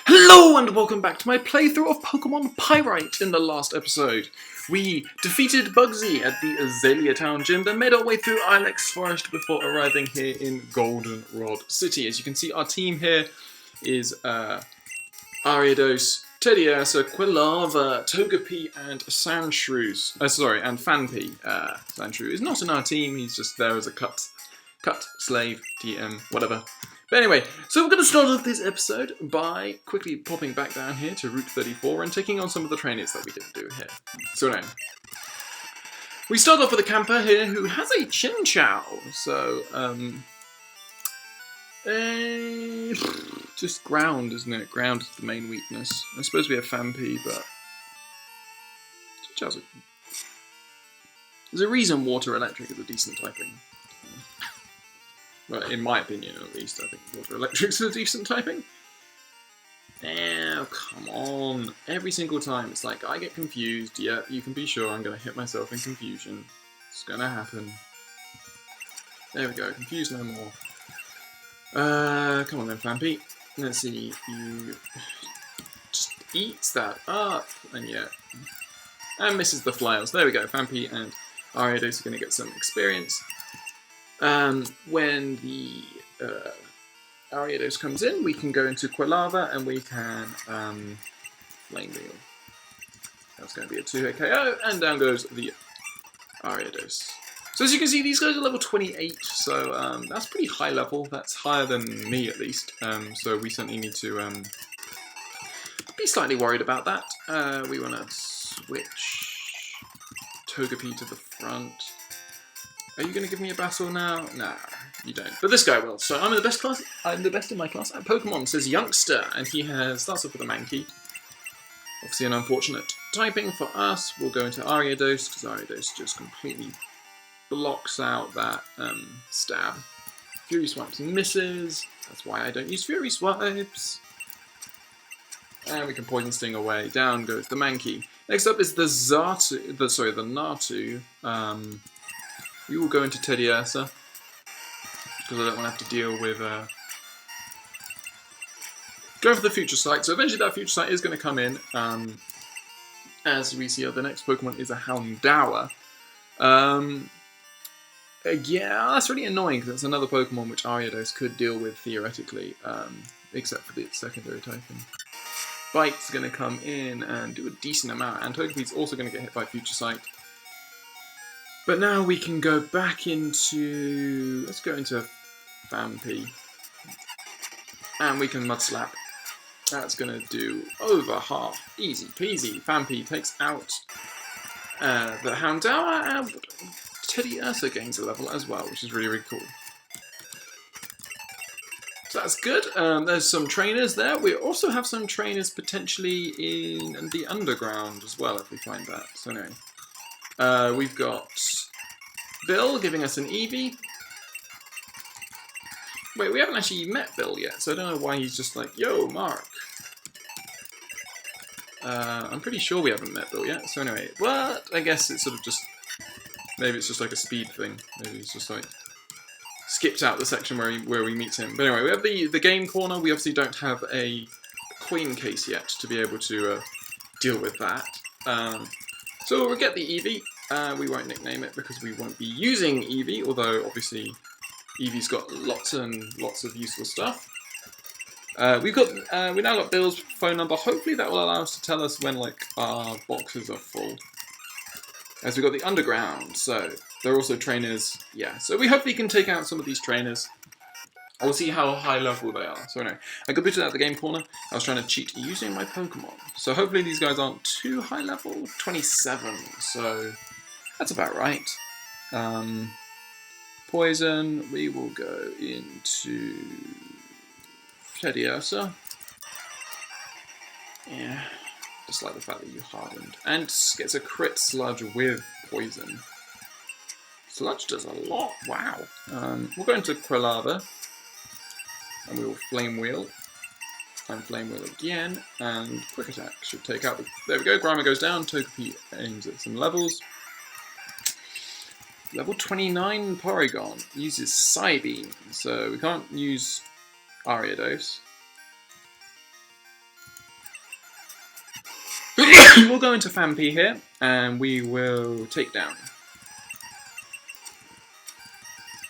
Hello and welcome back to my playthrough of Pokemon Pyrite. In the last episode, we defeated Bugsy at the Azalea Town Gym, then made our way through Ilex Forest before arriving here in Goldenrod City. As you can see, our team here is Ariados, Teddiursa, Quilava, Togepi, and Sandshrews. And Fanpy. Sandshrew is not in our team, he's just there as a cut slave, TM, whatever. But anyway, so we're going to start off this episode by quickly popping back down here to Route 34 and taking on some of the trainers that we didn't do here. So now, we start off with a camper here who has a Chinchou. So, just ground, isn't it? Ground is the main weakness. I suppose we have Fanpy, but Chinchou's there's a reason Water Electric is a decent typing. Well, in my opinion, at least, I think Water Electric's a decent typing. Oh, come on. Every single time, it's like, I get confused. Yeah, you can be sure I'm going to hit myself in confusion. It's going to happen. There we go. Confused no more. Come on then, Fanpy. Let's see. You just eats that up. And yeah. And misses the flyers. There we go. Fanpy and Ariados are going to get some experience. When the Ariados comes in, we can go into Quilava and we can Flame Wheel. That's going to be a 2-hit KO, and down goes the Ariados. So as you can see, these guys are level 28, so that's pretty high level. That's higher than me, at least. So we certainly need to be slightly worried about that. We want to switch Togepi to the front. Are you going to give me a battle now? Nah, you don't. But this guy will. So I'm in the best class. I'm the best in my class at Pokemon, says Youngster, and he starts off with a Mankey. Obviously an unfortunate typing for us. We'll go into Ariados, because Ariados just completely blocks out that stab. Fury Swipes misses. That's why I don't use Fury Swipes. And we can Poison Sting away. Down goes the Mankey. Next up is the Natu. We will go into Teddiursa, because I don't want to have to deal with going for the Future Sight. So eventually that Future Sight is going to come in. As we see, the next Pokemon is a Houndour. Yeah, that's really annoying, because it's another Pokemon which Ariados could deal with theoretically, except for the secondary typing. Bite's going to come in and do a decent amount, and Togepi's also going to get hit by Future Sight. But now we can go back into... Let's go into Fanpy. And we can Mud Slap. That's going to do over half. Easy peasy. Fanpy takes out the Houndour, and Teddiursa gains a level as well, which is really, really cool. So that's good. There's some trainers there. We also have some trainers potentially in the underground as well, if we find that. So anyway. We've got Bill giving us an Eevee. Wait, we haven't actually met Bill yet, so I don't know why he's just like, yo, Mark. I'm pretty sure we haven't met Bill yet, so anyway. But I guess it's sort of just, maybe it's just like a speed thing. Maybe it's just like, skipped out the section where we meet him. But anyway, we have the game corner. We obviously don't have a Queen case yet to be able to deal with that. So we'll get the Eevee. We won't nickname it because we won't be using Eevee, although obviously Eevee's got lots and lots of useful stuff. We now got Bill's phone number. Hopefully that will allow us to tell us when like our boxes are full. As we got the underground, so there are also trainers. Yeah, so we hopefully can take out some of these trainers. We'll see how high level they are. So anyway, I got booted out the game corner. I was trying to cheat using my Pokemon. So hopefully these guys aren't too high level. 27, so that's about right. Poison, we will go into Teddiursa. Yeah, just like the fact that you hardened. And gets a crit Sludge with Poison. Sludge does a lot, wow. We'll go into Quilava. And we will Flame Wheel. And Flame Wheel again. And Quick Attack should take out the... There we go, Grimer goes down. Togepi aims at some levels. Level 29 Porygon uses Psybeam. So we can't use Ariados. we'll go into Fan P here, and we will take down.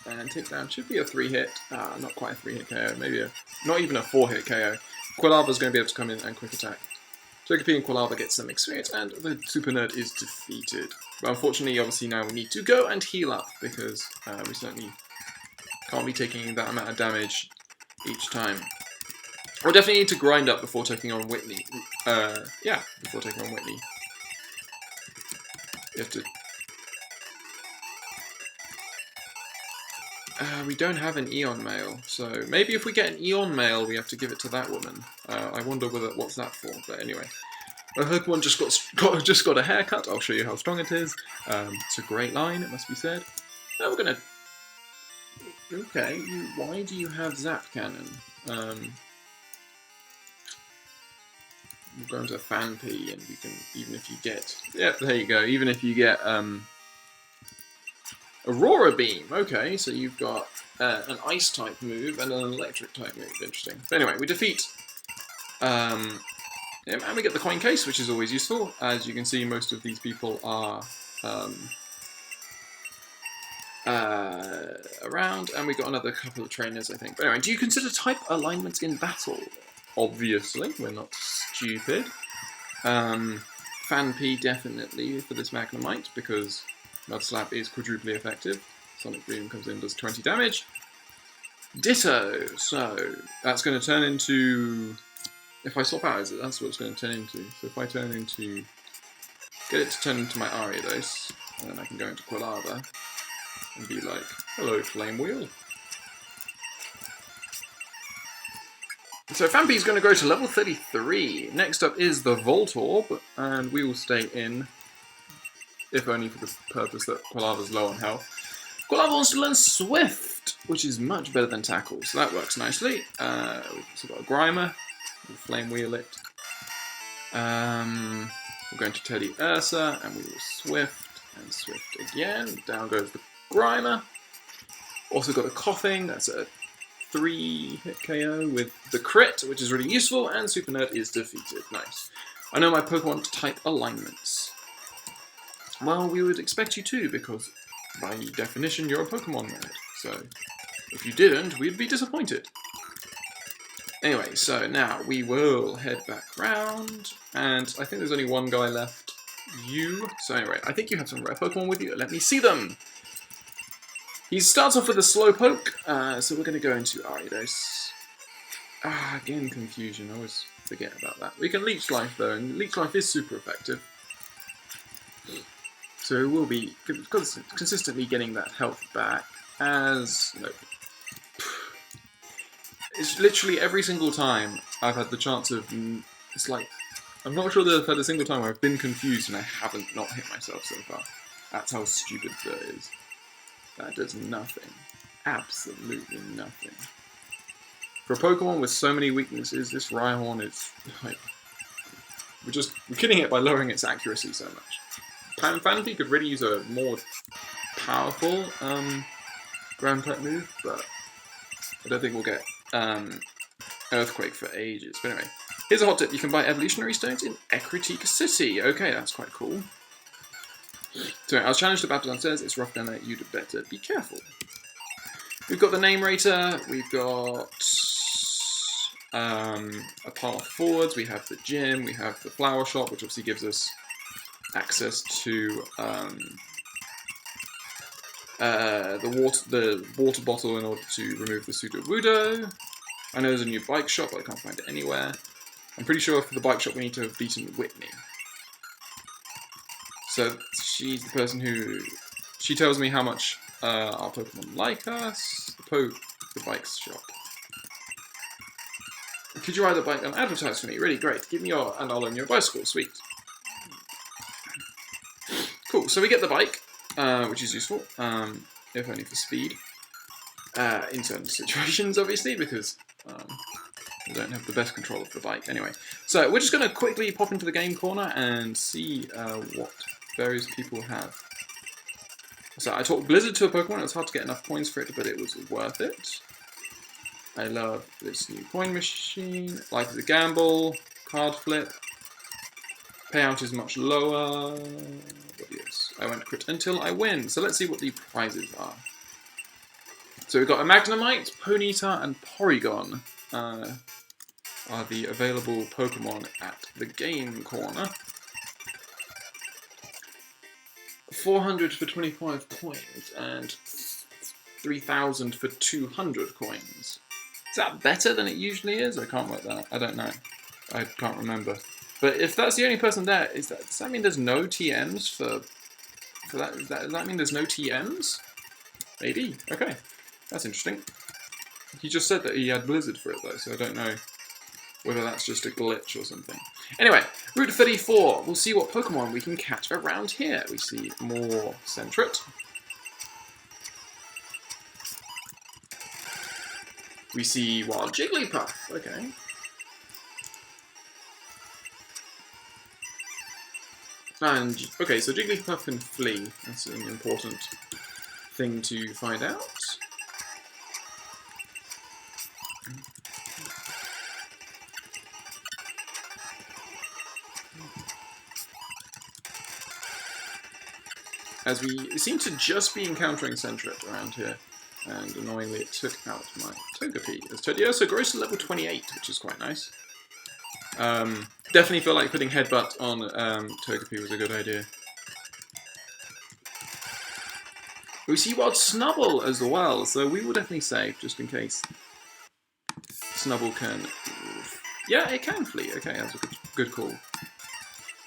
And takedown should be a 3-hit, not quite a 3-hit KO, maybe not even a 4-hit KO. Quilava's going to be able to come in and quick attack. Togepi and Quilava get some experience, and the Super Nerd is defeated. But unfortunately, obviously now we need to go and heal up, because we certainly can't be taking that amount of damage each time. We'll definitely need to grind up before taking on Whitney. Yeah, before taking on Whitney. You have to... we don't have an Eon male, so maybe if we get an Eon male, we have to give it to that woman. I wonder what's that for, but anyway. My Pokemon just got a haircut. I'll show you how strong it is. It's a great line, it must be said. Now we're gonna... Okay, why do you have Zap Cannon? We'll go into Fan P, and we can, even if you get... Yep, there you go. Even if you get Aurora Beam. Okay, so you've got an Ice type move and an Electric type move. Interesting. But anyway, we defeat and we get the coin case, which is always useful. As you can see, most of these people are around, and we got another couple of trainers, I think. But anyway, do you consider type alignments in battle? Obviously, we're not stupid. Fan P definitely for this Magnemite, because Mud Slap is quadruply effective. Sonic Boom comes in and does 20 damage. Ditto! So, that's going to turn into... If I swap out, that's what it's going to turn into. So if I turn into... Get it to turn into my Ariados, and then I can go into Quilava and be like, hello, Flame Wheel. So Fan P is going to go to level 33. Next up is the Voltorb, and we will stay in, if only for the purpose that Quilava's low on health. Quilava wants to learn Swift, which is much better than Tackle, so that works nicely. We've also got a Grimer. We'll Flame Wheel it. We're going to Teddy Ursa, and we will Swift, and Swift again. Down goes the Grimer. Also got a Coughing, that's a 3-hit KO with the crit, which is really useful, and Super Nerd is defeated. Nice. I know my Pokemon type alignments. Well, we would expect you to, because by definition you're a Pokemon nerd. So, if you didn't, we'd be disappointed. Anyway, so now we will head back round, and I think there's only one guy left. You. So anyway, I think you have some rare Pokemon with you. Let me see them! He starts off with a Slowpoke, so we're going to go into Ariados. Again, confusion. I always forget about that. We can Leech Life, though, and Leech Life is super effective. So we'll be consistently getting that health back, as... No, it's literally every single time I've had the chance of... It's like... I'm not sure that I've had a single time where I've been confused and I haven't not hit myself so far. That's how stupid that is. That does nothing. Absolutely nothing. For a Pokemon with so many weaknesses, this Rhyhorn is like... We're killing it by lowering its accuracy so much. Fan P could really use a more powerful ground type move, but I don't think we'll get Earthquake for ages. But anyway, here's a hot tip. You can buy evolutionary stones in Ekritika City. Okay, that's quite cool. So I was challenged to battle downstairs. It's rough down there. You'd better be careful. We've got the Name Rater. We've got a path forwards. We have the gym. We have the flower shop, which obviously gives us access to the water bottle in order to remove the Sudowoodo. I know there's a new bike shop, but I can't find it anywhere. I'm pretty sure for the bike shop we need to have beaten Whitney. So she's the person who... She tells me how much our Pokemon like us. The bike shop. Could you ride the bike and advertise for me? Really great. Give me your... and I'll own your bicycle. Sweet. Cool, so we get the bike, which is useful, if only for speed. In certain situations, obviously, because we don't have the best control of the bike. Anyway, so we're just going to quickly pop into the game corner and see what various people have. So I taught Blizzard to a Pokemon. It was hard to get enough coins for it, but it was worth it. I love this new coin machine. Life is a gamble. Card flip. Payout is much lower. What is? I won't crit until I win. So let's see what the prizes are. So we've got a Magnemite, Ponyta, and Porygon are the available Pokemon at the game corner. 400 for 25 coins and 3,000 for 200 coins. Is that better than it usually is? I can't work that. I don't know. I can't remember. But if that's the only person there, does that mean there's no TMs for that? Does that mean there's no TMs? Maybe. Okay. That's interesting. He just said that he had Blizzard for it though, so I don't know whether that's just a glitch or something. Anyway, Route 34. We'll see what Pokemon we can catch around here. We see more Sentret. We see Wild Jigglypuff. Okay. And, okay, so Jigglypuff can flee. That's an important thing to find out. As we seem to just be encountering Sentret around here, and annoyingly it took out my Togepi. As Tedioso grows to level 28, which is quite nice. Definitely feel like putting Headbutt on Togepi was a good idea. We see Wild Snubble as well, so we will definitely save, just in case Snubble can... Yeah, it can flee. Okay, that's a good call.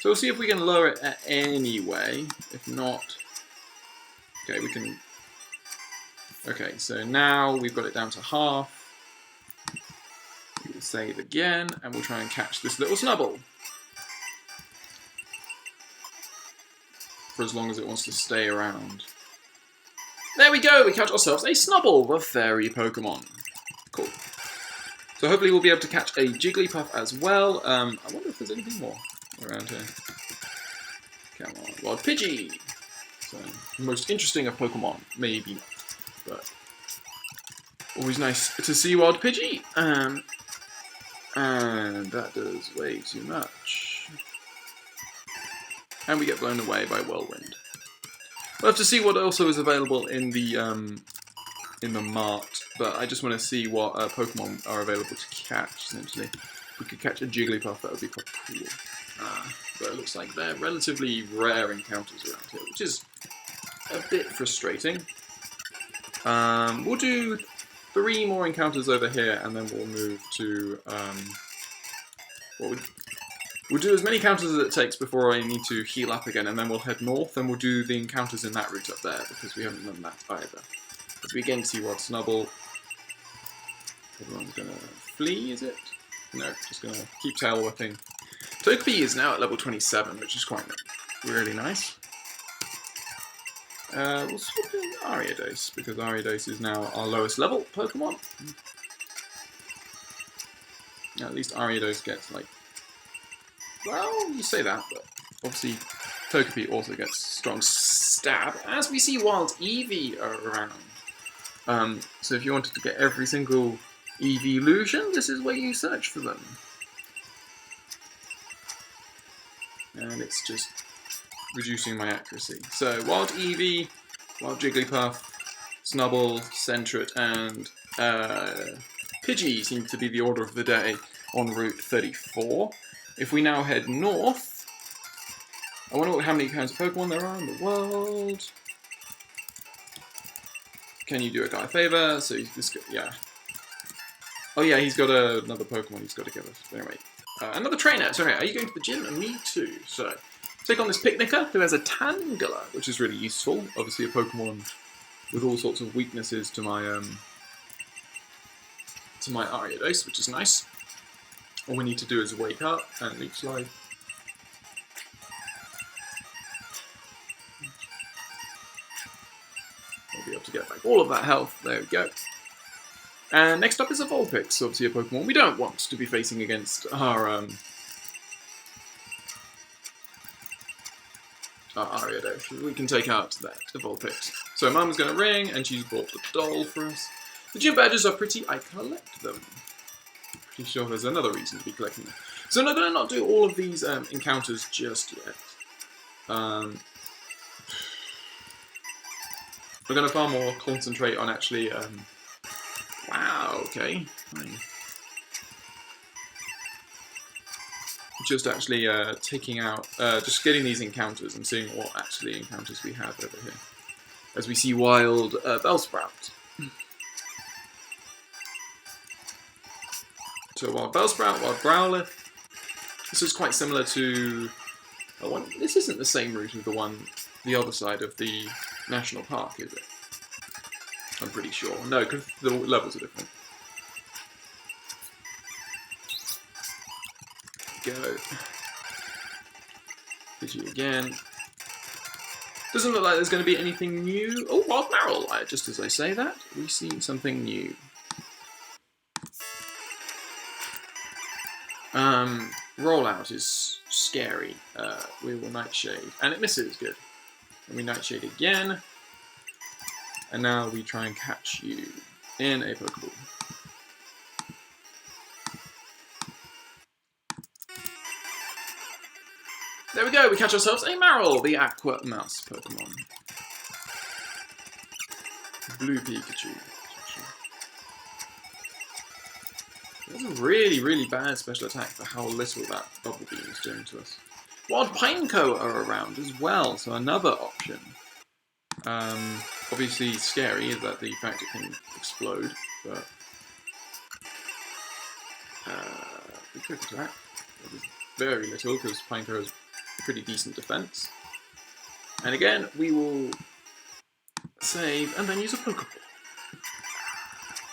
So we'll see if we can lower it anyway. If not... Okay, we can... Okay, so now we've got it down to half. We'll save again, and we'll try and catch this little Snubble. For as long as it wants to stay around. There we go! We catch ourselves a Snubble, the fairy Pokemon. Cool. So hopefully we'll be able to catch a Jigglypuff as well. I wonder if there's anything more around here. Come on, Wild Pidgey! So, most interesting of Pokemon, maybe not. But always nice to see Wild Pidgey. And that does way too much. And we get blown away by Whirlwind. We'll have to see what also is available in the mart, but I just want to see what Pokemon are available to catch, essentially. If we could catch a Jigglypuff, that would be quite cool. But it looks like they're relatively rare encounters around here, which is a bit frustrating. We'll do 3 more encounters over here, and then we'll move to... We'll do as many encounters as it takes before I need to heal up again, and then we'll head north, and we'll do the encounters in that route up there, because we haven't done that either. As we again see Wild Snubble. Everyone's gonna flee, is it? No, just gonna keep tail whipping. Togepi is now at level 27, which is quite really nice. We'll swap in Ariados, because Ariados is now our lowest level Pokemon. Now, at least Ariados gets, like... Well, you say that, but obviously Togepi also gets strong stab, as we see Wild Eevee around. So if you wanted to get every single Eeveelution, this is where you search for them. And it's just reducing my accuracy. So Wild Eevee, Wild Jigglypuff, Snubble, Sentret, and Pidgey seem to be the order of the day on Route 34. If we now head north, I wonder how many kinds of Pokemon there are in the world. Can you do a guy a favour? So this, yeah. Oh yeah, he's got another Pokemon he's got to give us. Anyway, another trainer. Sorry, are you going to the gym? And me too. So take on this Picnicker who has a Tangela, which is really useful. Obviously, a Pokemon with all sorts of weaknesses to my Ariados, which is nice. All we need to do is wake up and leech slide. We'll be able to get back all of that health. There we go. And next up is a Vulpix, obviously a Pokemon we don't want to be facing against our Ariados. We can take out that Vulpix. So Mum's going to ring, and she's bought the doll for us. The gym badges are pretty. I collect them. actually sure there's another reason to be collecting them. So I'm going to not do all of these encounters just yet. We're going to far more concentrate on actually... wow, okay. Fine. Just actually taking out... just getting these encounters and seeing what actually encounters we have over here. As we see wild Bellsprout. So wild Bellsprout, wild Growlithe. This is quite similar to... this isn't the same route as the other side of the national park, is it? I'm pretty sure. No, because the levels are different. Go. Pidgey again. Doesn't look like there's going to be anything new. Oh, wild Marill! Just as I say that, we see something new. Rollout is scary. We will Nightshade. And it misses, good. And we Nightshade again. And now we try and catch you in a Pokeball. There we go, we catch ourselves a Marill, the Aqua Mouse Pokemon. Blue Pikachu. That's a really, really bad special attack for how little that Bubble Beam is doing to us. Wild Pineco are around as well, so another option. Obviously scary is that the fact it can explode, but... we could attack. That is very little, because Pineco has pretty decent defense. And again, we will save and then use a Pokeball.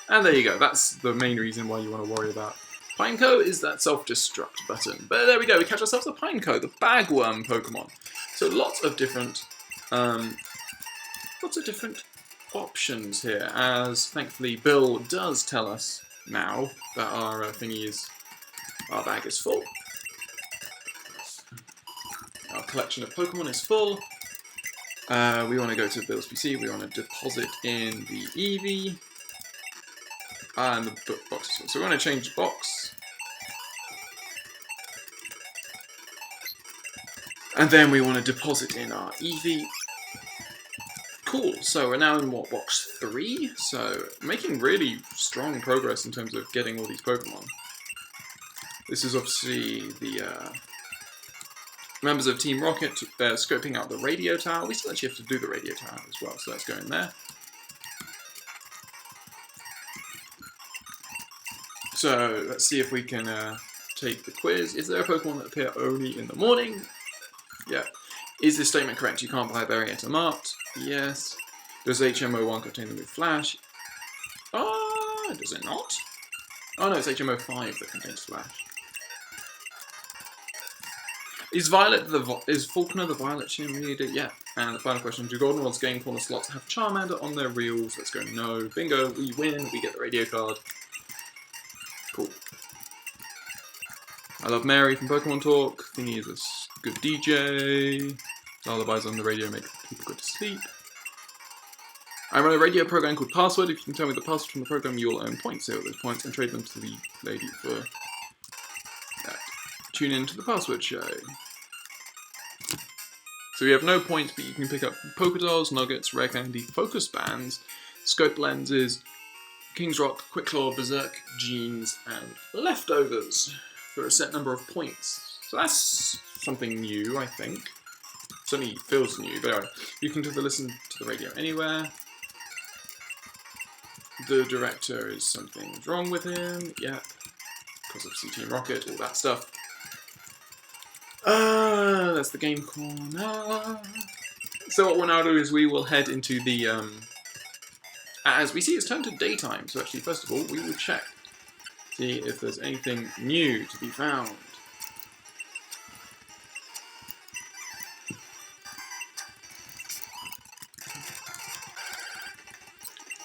And there you go, that's the main reason why you want to worry about Pineco, is that self-destruct button. But there we go, we catch ourselves a Pineco, the Bagworm Pokemon. So lots of different options here, as thankfully Bill does tell us now that our our bag is full. Our collection of Pokemon is full. We want to go to Bill's PC, we want to deposit in the Eevee. And the box is full. So we're going to change box. And then we want to deposit in our Eevee. Cool, so we're now in what, box 3? So making really strong progress in terms of getting all these Pokemon. This is obviously the members of Team Rocket scoping out the radio tower. We still actually have to do the radio tower as well, so let's go in there. So let's see if we can take the quiz. Is there a Pokemon that appear only in the morning? Yeah. Is this statement correct? You can't buy a berry at a mart? Yes. Does HMO1 contain the move Flash? Does it not? Oh no, it's HMO5 that contains Flash. Is Faulkner the Violet cheerleader? Yeah. And the final question, do Goldenrod's game corner slots have Charmander on their reels? Let's go no. Bingo, we win, we get the radio card. Cool. I love Mary from Pokemon Talk. Thingy is a good DJ. Lullabies on the radio make people go to sleep. I run a radio program called Password. If you can tell me the password from the program, you will earn points. Save those points and trade them to the lady for that. Tune in to the Password Show. So we have no points, but you can pick up Pokédolls, Nuggets, Rare Candy, Focus Bands, Scope Lenses, King's Rock, Quick Claw, Berserk, Genes, and Leftovers for a set number of points. So that's something new, I think. Certainly feels new, but anyway, you can listen to the radio anywhere. The director is something's wrong with him, yep. Because of Team Rocket, all that stuff. That's the game corner. So what we'll now do is we will head into the, as we see it's turned to daytime, so actually first of all we will check, see if there's anything new to be found.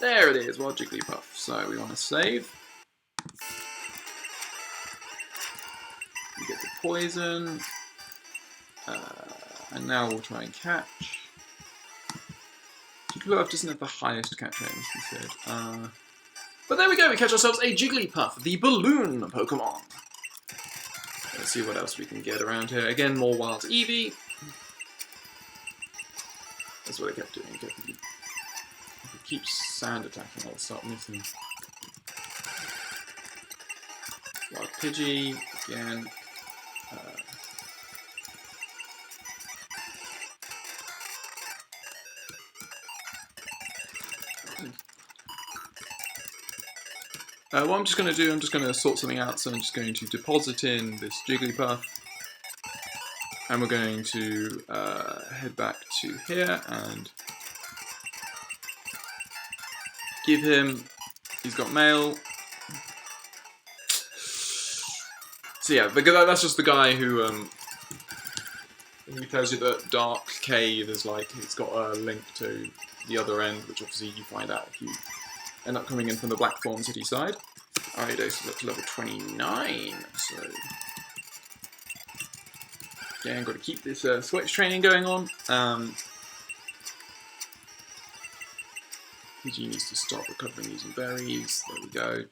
There it is, Wild Jigglypuff. So we want to save. We get the poison. And now we'll try and catch. Jigglypuff doesn't have the highest catch rate, as we said. But there we go, we catch ourselves a Jigglypuff, the balloon Pokemon. Let's see what else we can get around here. Again, more wild Eevee. That's what I kept doing. If it keeps sand attacking, I'll start missing. Wild Pidgey, again. What I'm just going to do, I'm just going to sort something out, so I'm just going to deposit in this Jigglypuff, and we're going to head back to here and give him, he's got mail. So yeah, that's just the guy who tells you that Dark Cave is like, it's got a link to the other end, which obviously you find out if you end up coming in from the Blackthorn City side. Ariados is up to level 29, so yeah, I've got to keep this switch training going on. PG needs to stop recovering using berries. There we go.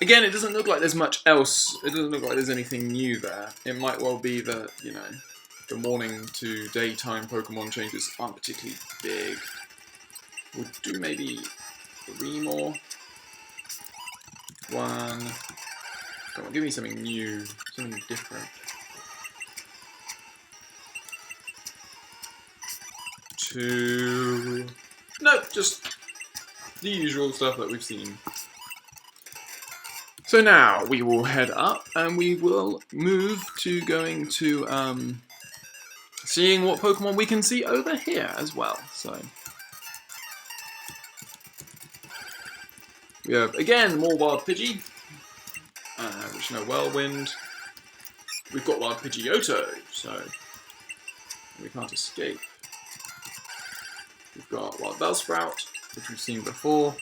Again, it doesn't look like there's much else. It doesn't look like there's anything new there. It might well be that, you know, the morning to daytime Pokemon changes aren't particularly big. We'll do maybe 3 more. 1. Come on, give me something new, something different. 2. Nope, just the usual stuff that we've seen. So now we will head up and we will move to going to seeing what Pokemon we can see over here as well. So we have, again, more Wild Pidgey, which no Whirlwind. We've got Wild Pidgeotto, so we can't escape. We've got Wild Bellsprout, which we've seen before.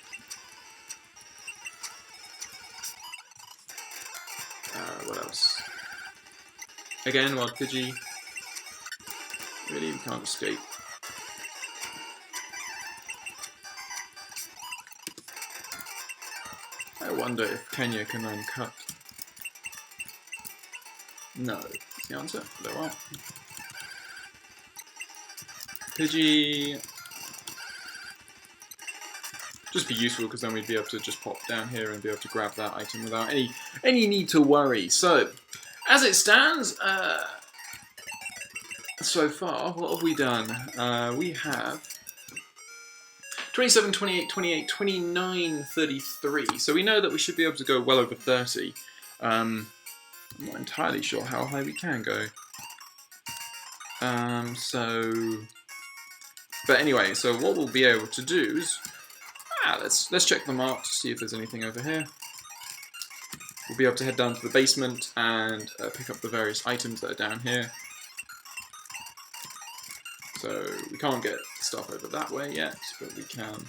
What else? Again, Wild Pidgey. Really, we can't escape. I wonder if Kenya can uncut. No, that's the answer. There are. Pidgey. Just be useful because then we'd be able to just pop down here and be able to grab that item without any need to worry. So, as it stands, so far, what have we done? We have 27, 28, 28, 29, 33. So we know that we should be able to go well over 30. I'm not entirely sure how high we can go. But anyway, so what we'll be able to do is, let's check the map to see if there's anything over here. We'll be able to head down to the basement and pick up the various items that are down here. So we can't get stuff over that way yet, but we can.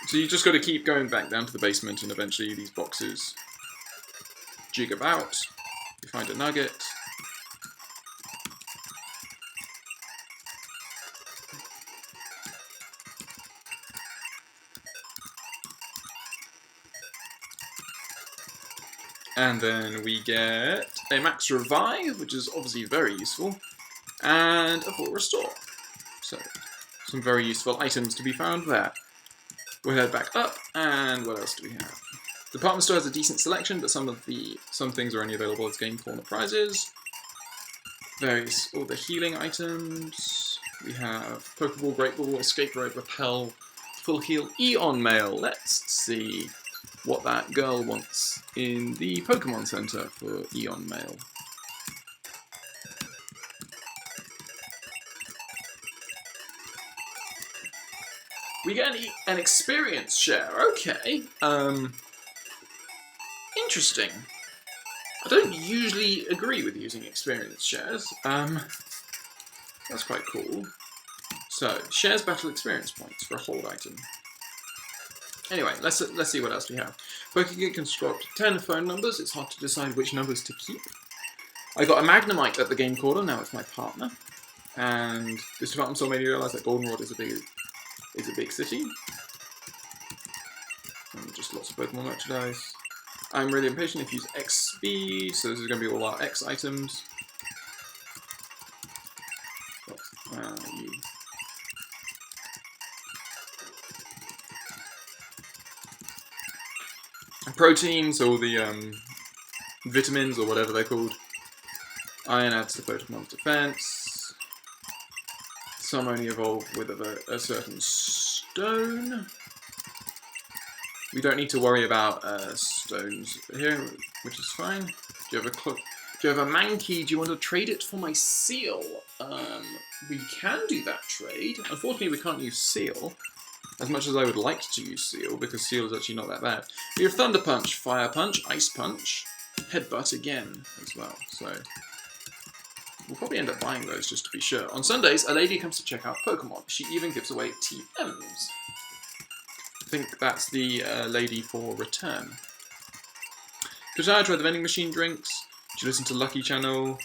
So you just got to keep going back down to the basement, and eventually these boxes jig about. You find a nugget. And then we get a Max Revive, which is obviously very useful, and a Full Restore. So, some very useful items to be found there. We'll head back up, and what else do we have? The department store has a decent selection, but some things are only available as Game Corner prizes. All the healing items. We have Pokeball, Great Ball, Escape Road, Repel, Full Heal, Eon Mail. Let's see what that girl wants in the Pokemon Center for Eon Mail. We get an experience share. Okay. Interesting. I don't usually agree with using experience shares. That's quite cool. So, shares battle experience points for a hold item. Anyway, let's see what else we have. PokeGeek can scroll up to 10 phone numbers. It's hard to decide which numbers to keep. I got a Magnemite at the game corner, now it's my partner. And this department store made me realise that Goldenrod is a big city. And just lots of Pokemon merchandise. I'm really impatient if you use X speed, so this is going to be all our X items. You. Proteins, or the vitamins, or whatever they're called. Iron adds to Pokemon's defense. Some only evolve with a certain stone. We don't need to worry about stones here, which is fine. Do you have a Mankey? Do you want to trade it for my Seal? We can do that trade. Unfortunately, we can't use Seal, as much as I would like to use Seal, because Seal is actually not that bad. We have Thunder Punch, Fire Punch, Ice Punch, Headbutt again as well. So we'll probably end up buying those just to be sure. On Sundays, a lady comes to check out Pokemon. She even gives away TMs. I think that's the lady for return. Desire, try the vending machine drinks. Did you listen to Lucky Channel?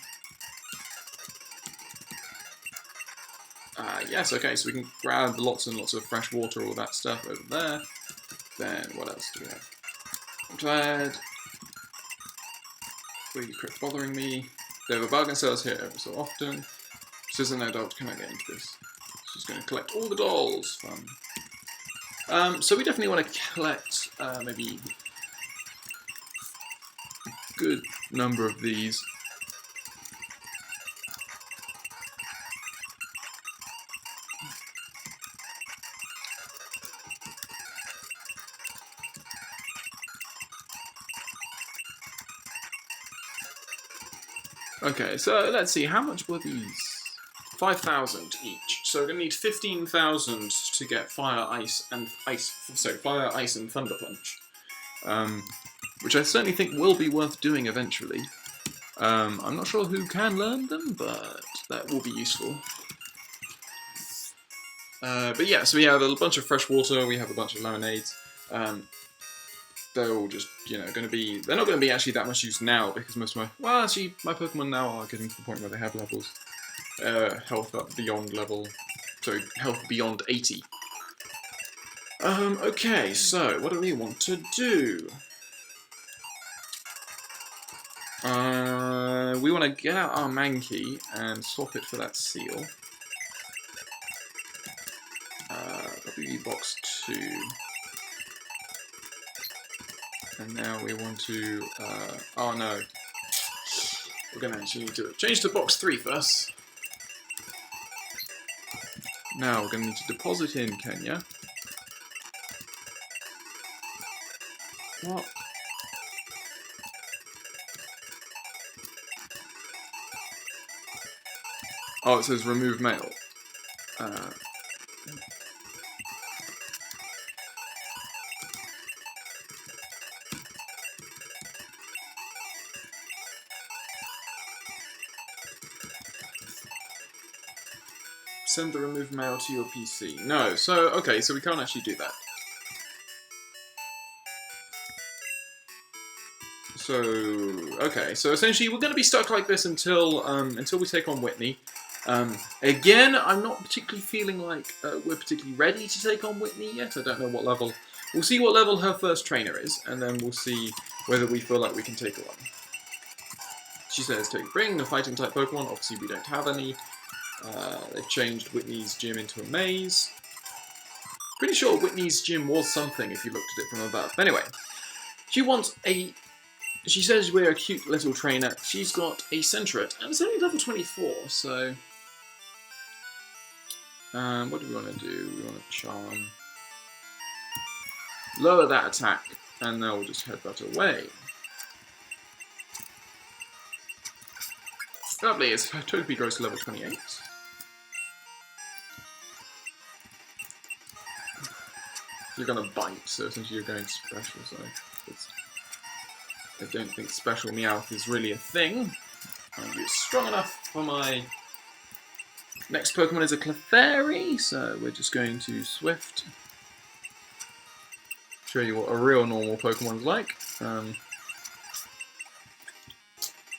Yes, okay, so we can grab lots and lots of fresh water, all that stuff over there. Then, what else do we have? I'm tired. Will you quit bothering me? They have a bargain sales here every so often. She says no doubt, can I get into this? She's going to collect all the dolls. Fun. So we definitely want to collect maybe a good number of these. Okay, so let's see, how much were these? 5,000 each. So we're going to need 15,000 to get Fire, Ice, and Thunder Punch. Which I certainly think will be worth doing eventually. I'm not sure who can learn them, but that will be useful. But yeah, so we have a bunch of fresh water, we have a bunch of lemonades. They're all just, you know, they're not going to be actually that much use now, because most of my Pokemon now are getting to the point where they have levels. Health up beyond health beyond 80. Okay, so, what do we want to do? We want to get out our Mankey and swap it for that Seal. WE box 2. And now we want to, oh no. We're going to actually need to change to box 3 first. Now we're going to need to deposit in Kenya. What? Oh, it says remove mail. Send the remove mail to your PC. No, so, okay, so we can't actually do that. So, okay, so essentially we're going to be stuck like this until we take on Whitney. Again, I'm not particularly feeling like we're particularly ready to take on Whitney yet. I don't know what level. We'll see what level her first trainer is, and then we'll see whether we feel like we can take her on. She says bring a fighting type Pokemon. Obviously we don't have any. They've changed Whitney's gym into a maze. Pretty sure Whitney's gym was something if you looked at it from above. Anyway, she says we're a cute little trainer. She's got a Centret, and it's only level 24, so... what do we want to do? We want to charm. Lower that attack, and then we'll just headbutt away. Lovely, it's Togepi grows to level 28. You're going to bite, so essentially you're going special, so I don't think special Meowth is really a thing. It's strong enough for my next Pokemon is a Clefairy, so we're just going to Swift. Show you what a real normal Pokemon's like.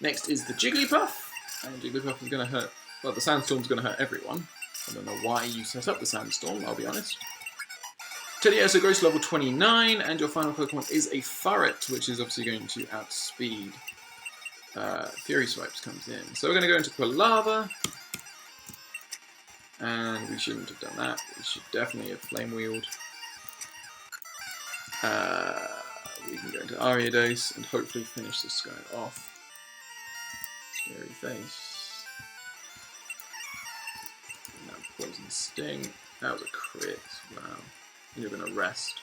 Next is the Jigglypuff. And Jigglypuff is going to hurt... Well, the Sandstorm's going to hurt everyone. I don't know why you set up the Sandstorm, I'll be honest. Teddiursa grows to level 29, and your final Pokemon is a Pyrite, which is obviously going to outspeed Fury Swipes comes in. So we're going to go into Quilava. And we shouldn't have done that. We should definitely have Flame Wheeled. We can go into Ariados and hopefully finish this guy off. Scary face. And now Poison Sting. That was a crit. Wow. And you're going to rest.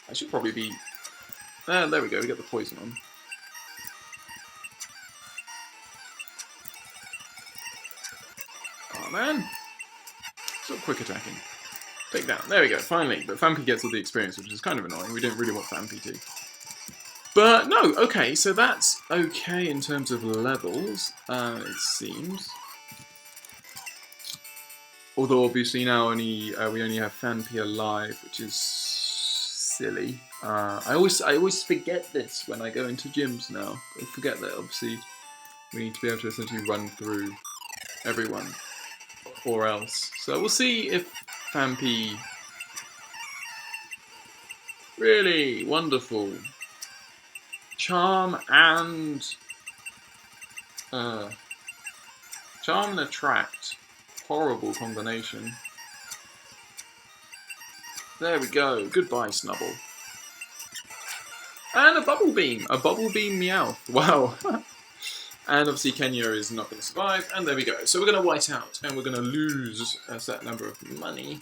I should probably be... there we go, we got the poison on. Oh man! So quick attacking. Take down. There we go, finally. But Fampi gets all the experience, which is kind of annoying. We don't really want Fampi to. But no, okay, so that's okay in terms of levels, it seems. Although obviously now we only have Fampi alive, which is silly. I always forget this when I go into gyms now. I forget that obviously we need to be able to essentially run through everyone, or else. So we'll see if Fampi... Really wonderful. Charm and Attract. Horrible combination. There we go. Goodbye, Snubble. And a Bubble Beam. A Bubble Beam Meowth. Wow. And obviously Kenya is not going to survive. And there we go. So we're going to white out. And we're going to lose a set number of money.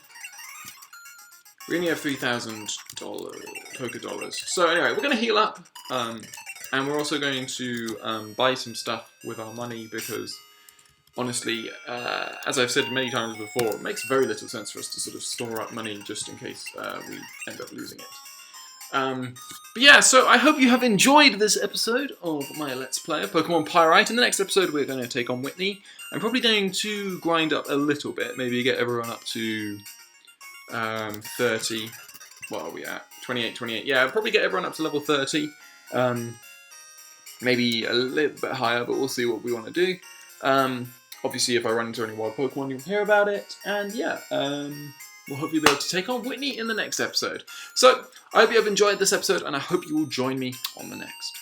We only have $3,000 Poké Dollars. So anyway, we're going to heal up. And we're also going to buy some stuff with our money because... Honestly, as I've said many times before, it makes very little sense for us to sort of store up money just in case we end up losing it. But yeah, so I hope you have enjoyed this episode of my Let's Play of Pokemon Pyrite. In the next episode, we're going to take on Whitney. I'm probably going to grind up a little bit, maybe get everyone up to 30. What are we at? 28. Yeah, I'll probably get everyone up to level 30. Maybe a little bit higher, but we'll see what we want to do. Obviously, if I run into any wild Pokemon, you'll hear about it. And yeah, we'll hopefully be able to take on Whitney in the next episode. So, I hope you have enjoyed this episode, and I hope you will join me on the next.